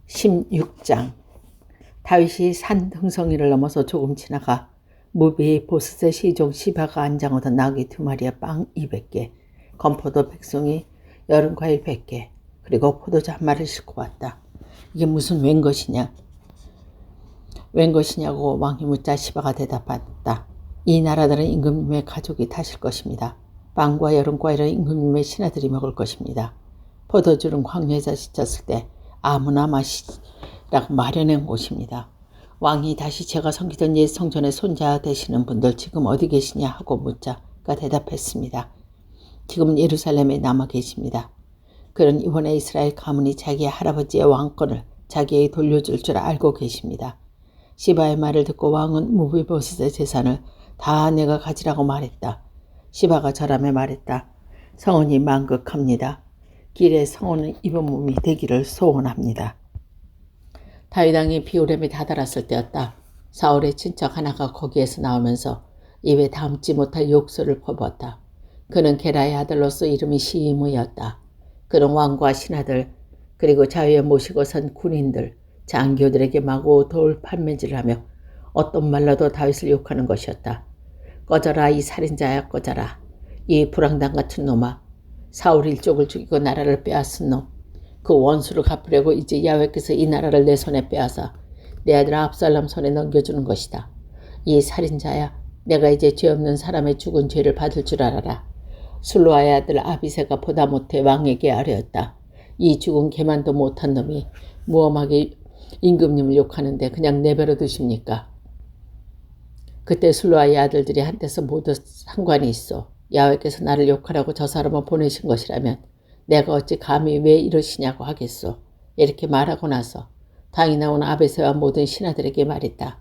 16장. 다윗이 산 등성이를 넘어서 조금 지나가 무비 보스셋 시종 시바가 안장하던 나귀 2마리에 빵 200개, 건포도 100송이, 여름 과일 100개, 그리고 포도주 1마리를 싣고 왔다. 이게 무슨 웬 것이냐? 웬 것이냐고 왕이 묻자 시바가 대답했다. 이 나라들은 임금님의 가족이 타실 것입니다. 빵과 여름 과일은 임금님의 신하들이 먹을 것입니다. 포도주는 광야에서 지쳤을 때 아무나 마시라고 마련한 곳입니다. 왕이 다시 제가 섬기던 옛 성전의 손자 되시는 분들 지금 어디 계시냐 하고 묻자 그가 대답했습니다. 지금은 예루살렘에 남아 계십니다. 그는 이번에 이스라엘 가문이 자기의 할아버지의 왕권을 자기에게 돌려줄 줄 알고 계십니다. 시바의 말을 듣고 왕은 무비보셋의 재산을 다 내가 가지라고 말했다. 시바가 저람에 말했다. 성은이 만극합니다. 길에 성은은 입은 몸이 되기를 소원합니다. 다윗 왕이 비오렘에 다다랐을 때였다. 사울의 친척 하나가 거기에서 나오면서 입에 담지 못할 욕설을 퍼부었다. 그는 게라의 아들로서 이름이 시므였다. 그는 왕과 신하들 그리고 자위에 모시고 선 군인들 장교들에게 마구 돌 판매질을 하며 어떤 말로도 다윗을 욕하는 것이었다. 꺼져라 이 살인자야 꺼져라. 이 불황당 같은 놈아. 사울 일족을 죽이고 나라를 빼앗은 놈. 그 원수를 갚으려고 이제 야훼께서 이 나라를 내 손에 빼앗아 내 아들 압살롬 손에 넘겨주는 것이다. 이 살인자야. 내가 이제 죄 없는 사람의 죽은 죄를 받을 줄 알아라. 술루아의 아들 아비새가 보다 못해 왕에게 아뢰었다. 이 죽은 개만도 못한 놈이 무엄하게 임금님을 욕하는데 그냥 내버려 두십니까? 그때 술루아의 아들들이 한때서 모두 상관이 있어. 야훼께서 나를 욕하라고 저 사람을 보내신 것이라면 내가 어찌 감히 왜 이러시냐고 하겠소. 이렇게 말하고 나서 당이 나온 아베세와 모든 신하들에게 말했다.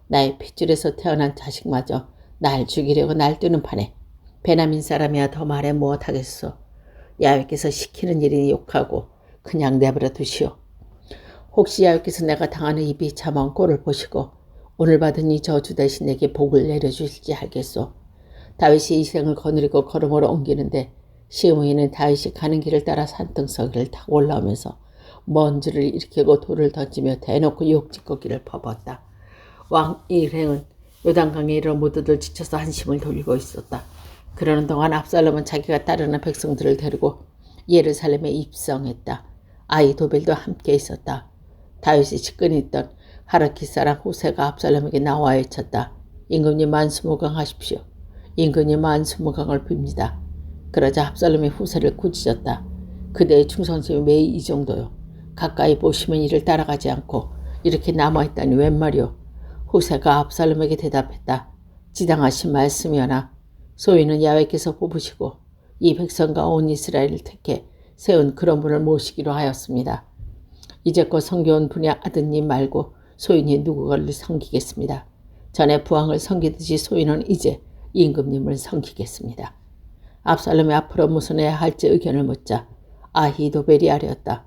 나의 핏줄에서 태어난 자식마저 날 죽이려고 날뛰는 판에 베냐민 사람이야 더 말해 무엇하겠소. 야훼께서 시키는 일이니 욕하고 그냥 내버려 두시오. 혹시 야훼께서 내가 당하는 이 비참한 꼴을 보시고 오늘 받은 이 저주 대신 내게 복을 내려주실지 알겠소. 다윗이 이 생을 거느리고 걸음으로 옮기는데 시므이는 다윗이 가는 길을 따라 산등성이를 타고 올라오면서 먼지를 일으키고 돌을 던지며 대놓고 욕짓거기를 퍼부었다. 왕 일행은 요단강에 이르러 모두들 지쳐서 한심을 돌리고 있었다. 그러는 동안 압살롬은 자기가 따르는 백성들을 데리고 예루살렘에 입성했다. 아히도벨도 함께 있었다. 다윗이 측근히 있던 하르킷 사람 후세가 압살롬에게 나와 외쳤다. 임금님 만수무강하십시오. 임금님 만수무강을 빕니다. 그러자 압살롬이 후세를 꾸짖었다. 그대의 충성심이 왜 이 정도요? 가까이 보시면 이를 따라가지 않고 이렇게 남아있다니 웬 말이오? 후세가 압살롬에게 대답했다. 지당하신 말씀이오나 소위는 야훼께서 뽑으시고 이 백성과 온 이스라엘을 택해 세운 그런 분을 모시기로 하였습니다. 이제껏 섬겨온 분의 아드님 말고 소인이 누구를 섬기겠습니다. 전에 부왕을 섬기듯이 소인은 이제 임금님을 섬기겠습니다. 압살롬이 앞으로 무슨 해야 할지 의견을 묻자 아히도벨이 아뢰었다.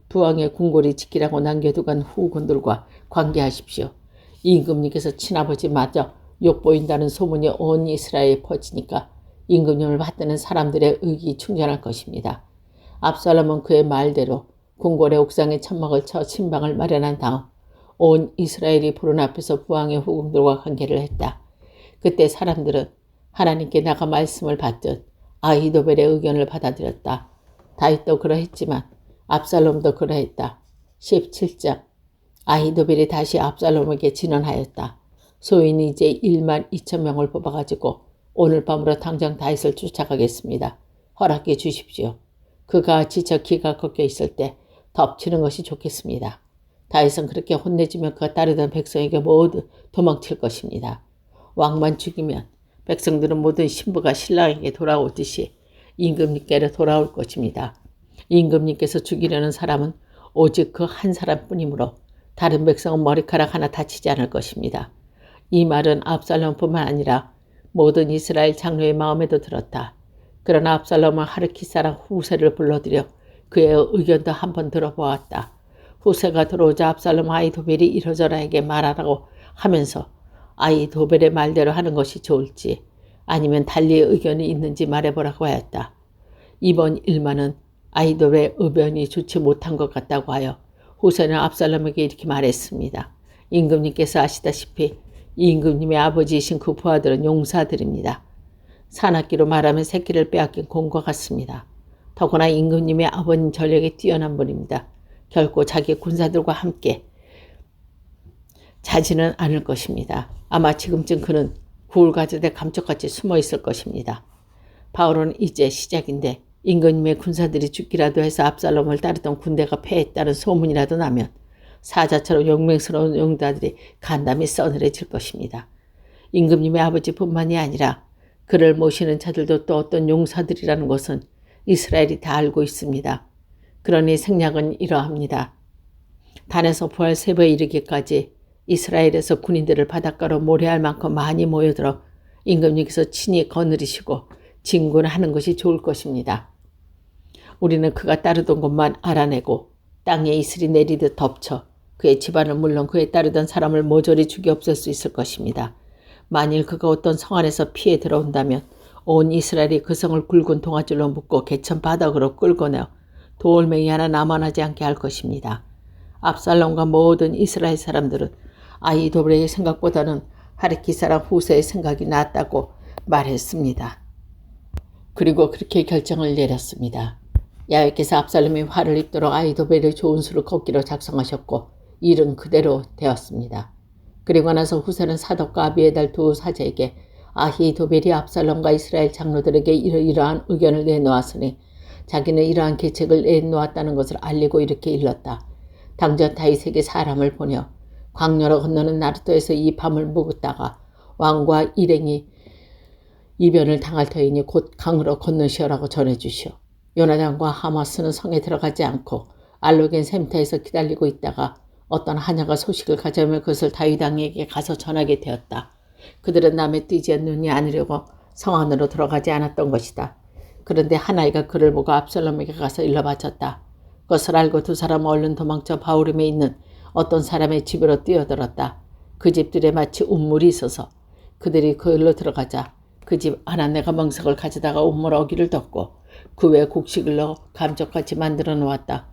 부왕의 궁궐이 지키라고 남겨두간 후군들과 관계하십시오. 임금님께서 친아버지마저 욕보인다는 소문이 온 이스라엘에 퍼지니까 임금님을 받드는 사람들의 의기 충전할 것입니다. 압살롬은 그의 말대로 궁궐의 옥상에 천막을 쳐 신방을 마련한 다음 온 이스라엘이 보는 앞에서 부왕의 후궁들과 관계를 했다. 그때 사람들은 하나님께 나가 말씀을 받듯 아히도벨의 의견을 받아들였다. 다윗도 그러했지만 압살롬도 그러했다. 17장. 아히도벨이 다시 압살롬에게 진언하였다. 소인이 이제 1만 2천 명을 뽑아가지고 오늘 밤으로 당장 다윗을 쫓아가겠습니다. 허락해 주십시오. 그가 지쳐 기가 꺾여 있을 때 덮치는 것이 좋겠습니다. 다윗은 그렇게 혼내주면 그가 따르던 백성에게 모두 도망칠 것입니다. 왕만 죽이면 백성들은 모든 신부가 신랑에게 돌아오듯이 임금님께로 돌아올 것입니다. 임금님께서 죽이려는 사람은 오직 그 한 사람뿐이므로 다른 백성은 머리카락 하나 다치지 않을 것입니다. 이 말은 압살롬뿐만 아니라 모든 이스라엘 장로의 마음에도 들었다. 그러나 압살롬은 하르킷 사람 후세를 불러들여 그의 의견도 한번 들어보았다. 후세가 들어오자 압살롬 아히도벨이 이러저러에게 말하라고 하면서 아히도벨의 말대로 하는 것이 좋을지 아니면 달리의 의견이 있는지 말해보라고 하였다. 이번 일만은 아히도벨의 의견이 좋지 못한 것 같다고 하여 후세는 압살롬에게 이렇게 말했습니다. 임금님께서 아시다시피 임금님의 아버지이신 그 부하들은 용사들입니다. 산악기로 말하면 새끼를 빼앗긴 곰과 같습니다. 더구나 임금님의 아버님 전력이 뛰어난 분입니다. 결코 자기 군사들과 함께 자지는 않을 것입니다. 아마 지금쯤 그는 굴 가져대 감쪽같이 숨어 있을 것입니다. 바울은 이제 시작인데 임금님의 군사들이 죽기라도 해서 압살롬을 따르던 군대가 패했다는 소문이라도 나면 사자처럼 용맹스러운 용사들이 간담이 서늘해질 것입니다. 임금님의 아버지뿐만이 아니라 그를 모시는 자들도 또 어떤 용사들이라는 것은 이스라엘이 다 알고 있습니다. 그러니 생략은 이러합니다. 단에서 부활 3배에 이르기까지 이스라엘에서 군인들을 바닷가로 몰해할 만큼 많이 모여들어 임금님께서 친히 거느리시고 진군하는 것이 좋을 것입니다. 우리는 그가 따르던 곳만 알아내고 땅에 이슬이 내리듯 덮쳐 그의 집안을 물론 그에 따르던 사람을 모조리 죽여 없앨 수 있을 것입니다. 만일 그가 어떤 성 안에서 피해 들어온다면 온 이스라엘이 그 성을 굵은 동아줄로 묶고 개천 바닥으로 끌고 내어 돌멩이 하나 남아나지 않게 할 것입니다. 압살롬과 모든 이스라엘 사람들은 아히도벨의 생각보다는 하르키 사람 후세의 생각이 낫다고 말했습니다. 그리고 그렇게 결정을 내렸습니다. 야훼께서 압살롬이 화를 입도록 아히도벨의 좋은 수를 걷기로 작성하셨고 일은 그대로 되었습니다. 그리고 나서 후세는 사독과 아비에달 두 사제에게 아히도벨이 압살롬과 이스라엘 장로들에게 이러이러한 의견을 내놓았으니 자기는 이러한 계책을 내놓았다는 것을 알리고 이렇게 일렀다. 당전 다윗에게 사람을 보내어 광야로 건너는 나르도에서 이 밤을 묵었다가 왕과 일행이 이변을 당할 터이니 곧 강으로 건너시오라고 전해주시오. 요나단과 하마스는 성에 들어가지 않고 알로겐 샘터에서 기다리고 있다가 어떤 하나가 소식을 가져오며 그것을 다윗 왕에게 가서 전하게 되었다. 그들은 남의 뛰지 눈이 않으려고 성 안으로 들어가지 않았던 것이다. 그런데 하나이가 그를 보고 압살롬에게 가서 일러바쳤다. 그것을 알고 두 사람은 얼른 도망쳐 바후림에 있는 어떤 사람의 집으로 뛰어들었다. 그 집들에 마치 운물이 있어서 그들이 그일로 들어가자 그 집 아낙네가 멍석을 가져다가 운물 어기를 덮고 그 외에 곡식을 넣어 감쪽같이 만들어 놓았다.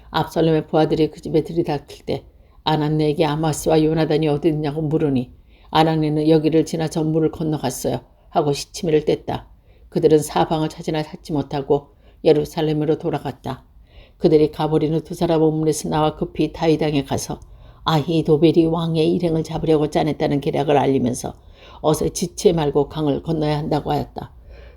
압살롬의 부하들이 그 집에 들이닥칠 때 아낙네에게 아마스와 요나단이 어디 있냐고 물으니 아낙네는 여기를 지나 저 물을 건너갔어요 하고 시치미를 뗐다. 그들은 사방을 찾으나 찾지 못하고 예루살렘으로 돌아갔다. 그들이 가버린 후 두 사람 우물에서 나와 급히 다윗 왕에 가서 아히도벨이 왕의 일행을 잡으려고 짜냈다는 계략을 알리면서 어서 지체 말고 강을 건너야 한다고 하였다.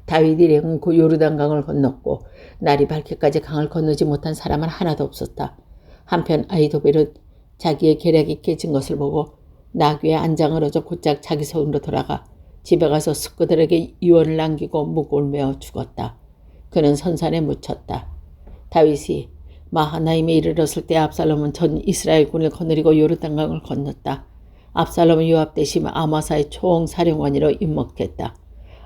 다윗 일행은 그 요르단 강을 건넜고 날이 밝기까지 강을 건너지 못한 사람은 하나도 없었다. 한편 아히도벨은 자기의 계략이 깨진 것을 보고 나귀의 안장을 얻어 곧장 자기 성으로 돌아가 집에 가서 숙구들에게 유언을 남기고 묵을 메어 죽었다. 그는 선산에 묻혔다. 다윗이 마하나임에 이르렀을 때 압살롬은 전 이스라엘 군을 거느리고 요르단강을 건넜다. 압살롬은 요압 대신 아마사의 총사령관으로 임목했다.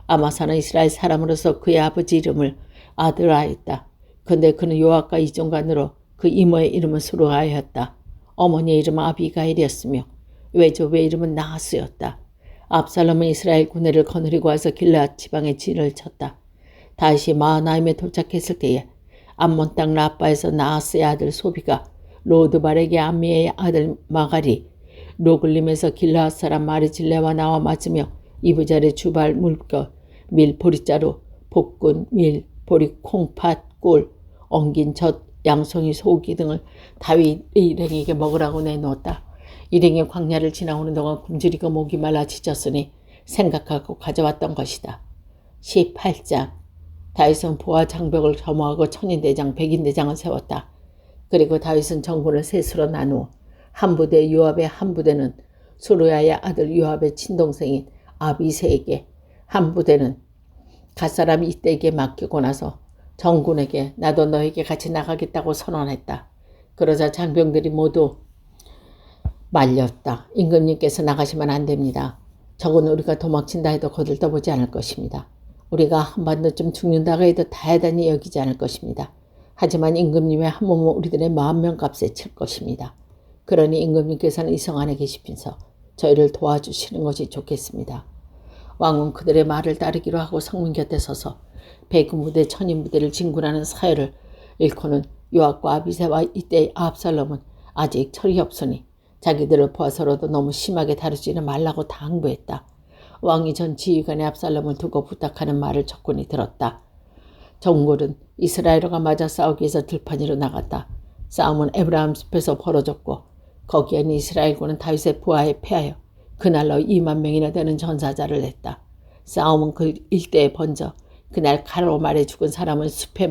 아마사는 이스라엘 사람으로서 그의 아버지 이름을 아드라했다. 그런데 그는 요압과 이종간으로 그 이모의 이름은 수르하였다. 어머니의 이름은 아비가일이었으며 외조부의 이름은 나하스였다. 압살롬은 이스라엘 군대를 거느리고 와서 길르앗 지방에 진을 쳤다. 다시 마하나임에 도착했을 때에 암몬 땅 라빠에서 나하스의 아들 소비가 로드발에게 암미의 아들 마갈이 로글림에서 길르앗 사람 마르질레와 나와 맞으며 이부자리 주발 물겨 밀 보리자루 볶은 밀 보리 콩팥 꿀 엉긴 젖 양송이 소고기 등을 다윗 일행에게 먹으라고 내놓았다. 일행이 광야를 지나오는 동안 굶주리고 목이 말라 지쳤으니 생각하고 가져왔던 것이다. 18장 다윗은 부하 장벽을 점호하고 천인대장 백인대장을 세웠다. 그리고 다윗은 정군을 셋으로 나누어 한 부대 요압의 한 부대는 수르야의 아들 요압의 친동생인 아비새에게 한 부대는 갓사람 이때에게 맡기고 나서 정군에게 나도 너에게 같이 나가겠다고 선언했다. 그러자 장병들이 모두 말렸다. 임금님께서 나가시면 안 됩니다. 적은 우리가 도망친다 해도 거들떠보지 않을 것입니다. 우리가 한반도쯤 죽는다고 해도 다해다니 여기지 않을 것입니다. 하지만 임금님의 한 몸은 우리들의 10,000명 값에 칠 것입니다. 그러니 임금님께서는 이 성 안에 계시면서 저희를 도와주시는 것이 좋겠습니다. 왕은 그들의 말을 따르기로 하고 성문 곁에 서서 백부대 천인부대를 진군하는 사열을 일코는 요압과 아비새와 이때 압살롬은 아직 철이 없으니 자기들을 보아서라도 너무 심하게 다루지는 말라고 당부했다. 왕이 전 지휘관의 압살롬을 두고 부탁하는 말을 적군이 들었다. 정골은 이스라엘과 맞아 싸우기 위해서 들판으로 나갔다. 싸움은 에브라임 숲에서 벌어졌고 거기에는 이스라엘군은 다윗의 부하에 패하여 그날로 2만 명이나 되는 전사자를 냈다. 싸움은 그 일대에 번져 그날 칼로 말해 죽은 사람은 숲에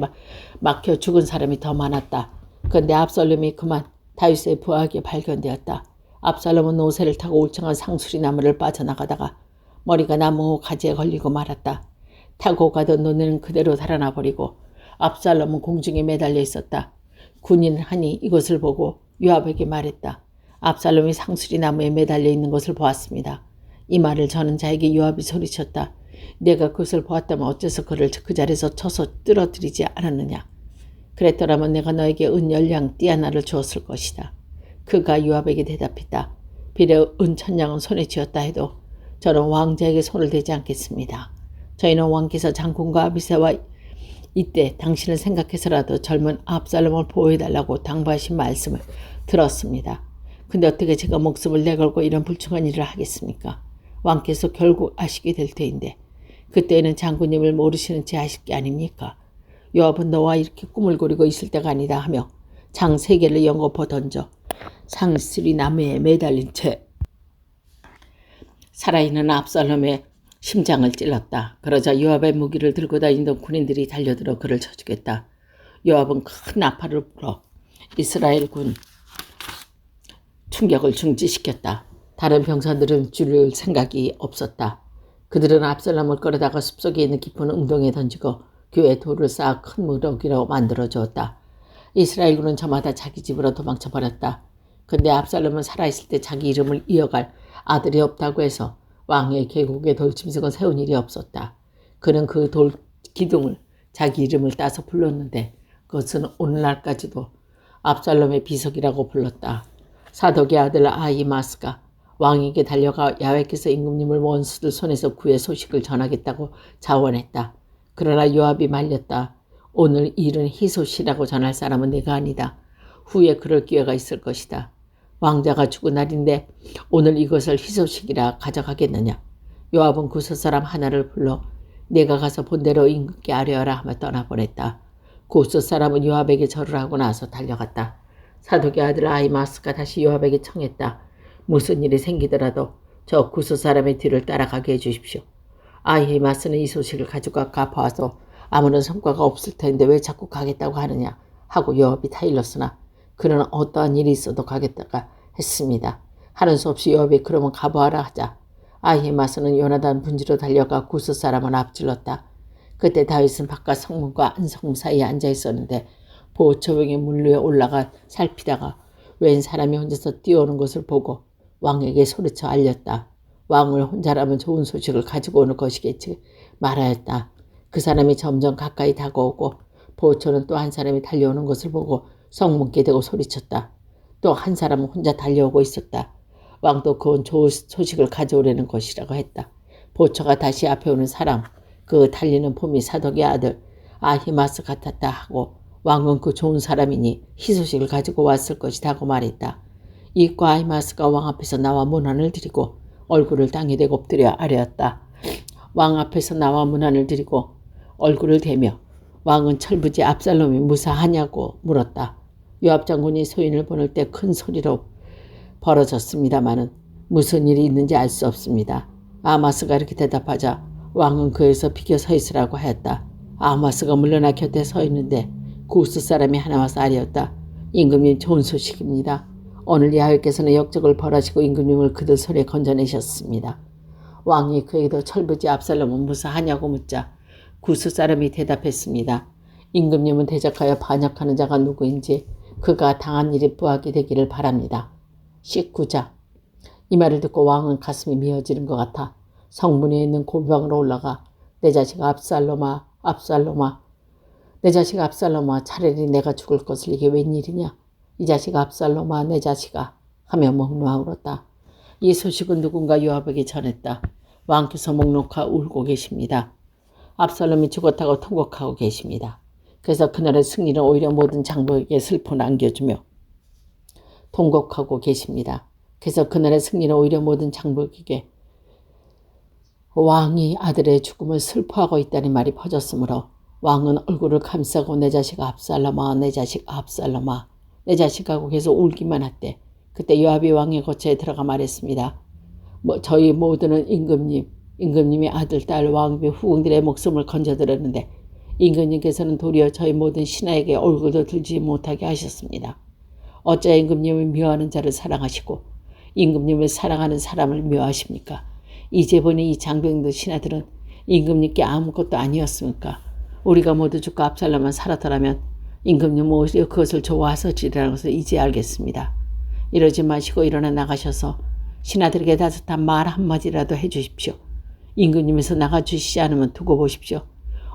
막혀 죽은 사람이 더 많았다. 그런데 압살롬이 그만 다윗의 부하에게 발견되었다. 압살롬은 노새를 타고 울창한 상수리 나무를 빠져나가다가 머리가 나무 가지에 걸리고 말았다. 타고 가던 노새는 그대로 달아나 버리고 압살롬은 공중에 매달려 있었다. 군인 하니 이것을 보고 요압에게 말했다. 압살롬이 상수리 나무에 매달려 있는 것을 보았습니다. 이 말을 전한 자에게 요압이 소리쳤다. 내가 그것을 보았다면 어째서 그를 그 자리에서 쳐서 떨어뜨리지 않았느냐. 그랬더라면 내가 너에게 은 10량 띠 하나를 주었을 것이다. 그가 요압에게 대답했다. 비록 은 1000량은 손에 쥐었다 해도 저는 왕자에게 손을 대지 않겠습니다. 저희는 왕께서 장군과 아비새와 이때 당신을 생각해서라도 젊은 압살롬을 보호해달라고 당부하신 말씀을 들었습니다. 근데 어떻게 제가 목숨을 내걸고 이런 불충한 일을 하겠습니까? 왕께서 결국 아시게 될 테인데 그때는 장군님을 모르시는 채 하실 게 아닙니까? 요압은 너와 이렇게 꿈을 꾸리고 있을 때가 아니다 하며 장 3개를 연거푸 던져 상수리 나무에 매달린 채 살아있는 압살롬의 심장을 찔렀다. 그러자 요압의 무기를 들고 다니던 군인들이 달려들어 그를 쳐 죽였다. 요압은 큰 나팔을 불어 이스라엘군 충격을 중지시켰다. 다른 병사들은 줄일 생각이 없었다. 그들은 압살롬을 끌어다가 숲속에 있는 깊은 웅덩이에 던지고 교에 돌을 쌓아 큰 무더기로 만들어 주었다. 이스라엘군은 저마다 자기 집으로 도망쳐버렸다. 근데 압살롬은 살아있을 때 자기 이름을 이어갈 아들이 없다고 해서 왕의 계곡에 돌짐승을 세운 일이 없었다. 그는 그 돌 기둥을 자기 이름을 따서 불렀는데 그것은 오늘날까지도 압살롬의 비석이라고 불렀다. 사독의 아들 아히마스가 왕에게 달려가 야훼께서 임금님을 원수들 손에서 구해 소식을 전하겠다고 자원했다. 그러나 요압이 말렸다. 오늘 일은 희소시라고 전할 사람은 내가 아니다. 후에 그럴 기회가 있을 것이다. 왕자가 죽은 날인데 오늘 이것을 희소식이라 가져가겠느냐. 요압은 구스 사람 하나를 불러 내가 가서 본대로 임금께 아뢰어라 하며 떠나보냈다. 구스 사람은 요압에게 절을 하고 나서 달려갔다. 사독의 아들 아히마스가 다시 요압에게 청했다. 무슨 일이 생기더라도 저 구스 사람의 뒤를 따라가게 해주십시오. 아히마스는 이 소식을 가지고 갚아와서 아무런 성과가 없을 텐데 왜 자꾸 가겠다고 하느냐 하고 요압이 타일렀으나 그는 어떠한 일이 있어도 가겠다가 했습니다. 하는 수 없이 요압이 그러면 가보아라 하자 아히마스는 요나단 분지로 달려가 구스 사람을 앞질렀다. 그때 다윗은 바깥 성문과 안성문 사이에 앉아 있었는데 보초병이 문 위에 올라가 살피다가 웬 사람이 혼자서 뛰어오는 것을 보고 왕에게 소리쳐 알렸다. 왕을 혼자라면 좋은 소식을 가지고 오는 것이겠지 말하였다. 그 사람이 점점 가까이 다가오고 보초는 또 한 사람이 달려오는 것을 보고 성문께 대고 소리쳤다. 또 한 사람은 혼자 달려오고 있었다. 왕도 그건 좋은 소식을 가져오려는 것이라고 했다. 보초가 다시 앞에 오는 사람, 그 달리는 폼이 사독의 아들 아히마스 같았다 하고 왕은 그 좋은 사람이니 희소식을 가지고 왔을 것이다 하고 말했다. 이과 아히마스가 왕 앞에서 나와 문안을 드리고 얼굴을 땅에 대고 엎드려 아뢰었다. 왕 앞에서 나와 문안을 드리고 얼굴을 대며 왕은 철부지 압살롬이 무사하냐고 물었다. 요압 장군이 소인을 보낼 때 큰 소리로 벌어졌습니다마는 무슨 일이 있는지 알 수 없습니다. 아마스가 이렇게 대답하자 왕은 그에서 비켜 서 있으라고 하였다. 아마스가 물러나 곁에 서 있는데 구스 사람이 하나 와서 아뢰었다. 임금님 좋은 소식입니다. 오늘 야훼께서는 역적을 벌하시고 임금님을 그들 손에 건져내셨습니다. 왕이 그에게도 철부지 압살롬은 무사하냐고 묻자 구스 사람이 대답했습니다. 임금님은 대적하여 반역하는 자가 누구인지 그가 당한 일이 뿌하게 되기를 바랍니다. 19장. 이 말을 듣고 왕은 가슴이 미어지는 것 같아 성문에 있는 고방으로 올라가 내 자식 압살롬아 압살롬아 내 자식 압살롬아 차라리 내가 죽을 것을 이게 웬일이냐. 이 자식 압살롬아 내 자식아 하며 멍노하고 울었다. 이 소식은 누군가 요압에게 전했다. 왕께서 목놓고 울고 계십니다. 압살롬이 죽었다고 통곡하고 계십니다. 그래서 그날의 승리는 오히려 모든 장로에게 슬픔을 안겨주며 통곡하고 계십니다. 그래서 그날의 승리는 오히려 모든 장복에게 왕이 아들의 죽음을 슬퍼하고 있다는 말이 퍼졌으므로 왕은 얼굴을 감싸고 내 자식 압살롬아, 내 자식 압살롬아, 내 자식하고 계속 울기만 했대. 그때 요압이 왕의 거처에 들어가 말했습니다. 저희 모두는 임금님이 아들, 딸, 왕비, 후궁들의 목숨을 건져드렸는데 임금님께서는 도리어 저희 모든 신하에게 얼굴도 들지 못하게 하셨습니다. 어찌 임금님을 미워하는 자를 사랑하시고 임금님을 사랑하는 사람을 미워하십니까? 이제 보니 이 장병들 신하들은 임금님께 아무것도 아니었습니까? 우리가 모두 죽고 압살롬만 살았더라면 임금님은 오히려 그것을 좋아하셨으리라는 것을 이제 알겠습니다. 이러지 마시고 일어나 나가셔서 신하들에게 따뜻한 말 한마디라도 해주십시오. 임금님에서 나가주시지 않으면 두고 보십시오.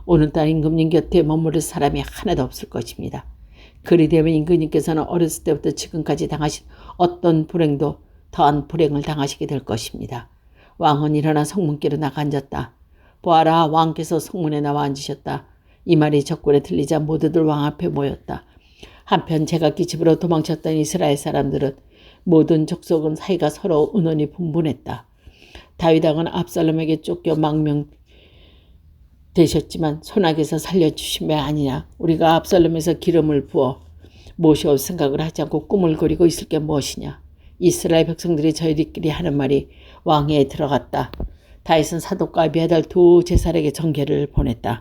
오늘따라 임금님 곁에 머무를 사람이 하나도 없을 것입니다. 그리 되면 임금님께서는 어렸을 때부터 지금까지 당하신 어떤 불행도 더한 불행을 당하시게 될 것입니다. 왕은 일어나 성문께로 나가 앉았다. 보아라, 왕께서 성문에 나와 앉으셨다. 이 말이 적군에 들리자 모두들 왕 앞에 모였다. 한편 제각기 집으로 도망쳤던 이스라엘 사람들은 모든 족속은 사이가 서로 은원이 분분했다. 다윗 왕은 압살롬에게 쫓겨 망명되셨지만 손아귀에서 살려주신 배 아니냐. 우리가 압살롬에서 기름을 부어 모셔올 생각을 하지 않고 꿈을 꾸리고 있을 게 무엇이냐. 이스라엘 백성들이 저희들끼리 하는 말이 왕에 들어갔다. 다윗은 사독과 아비아달 두 제사장에게 전개를 보냈다.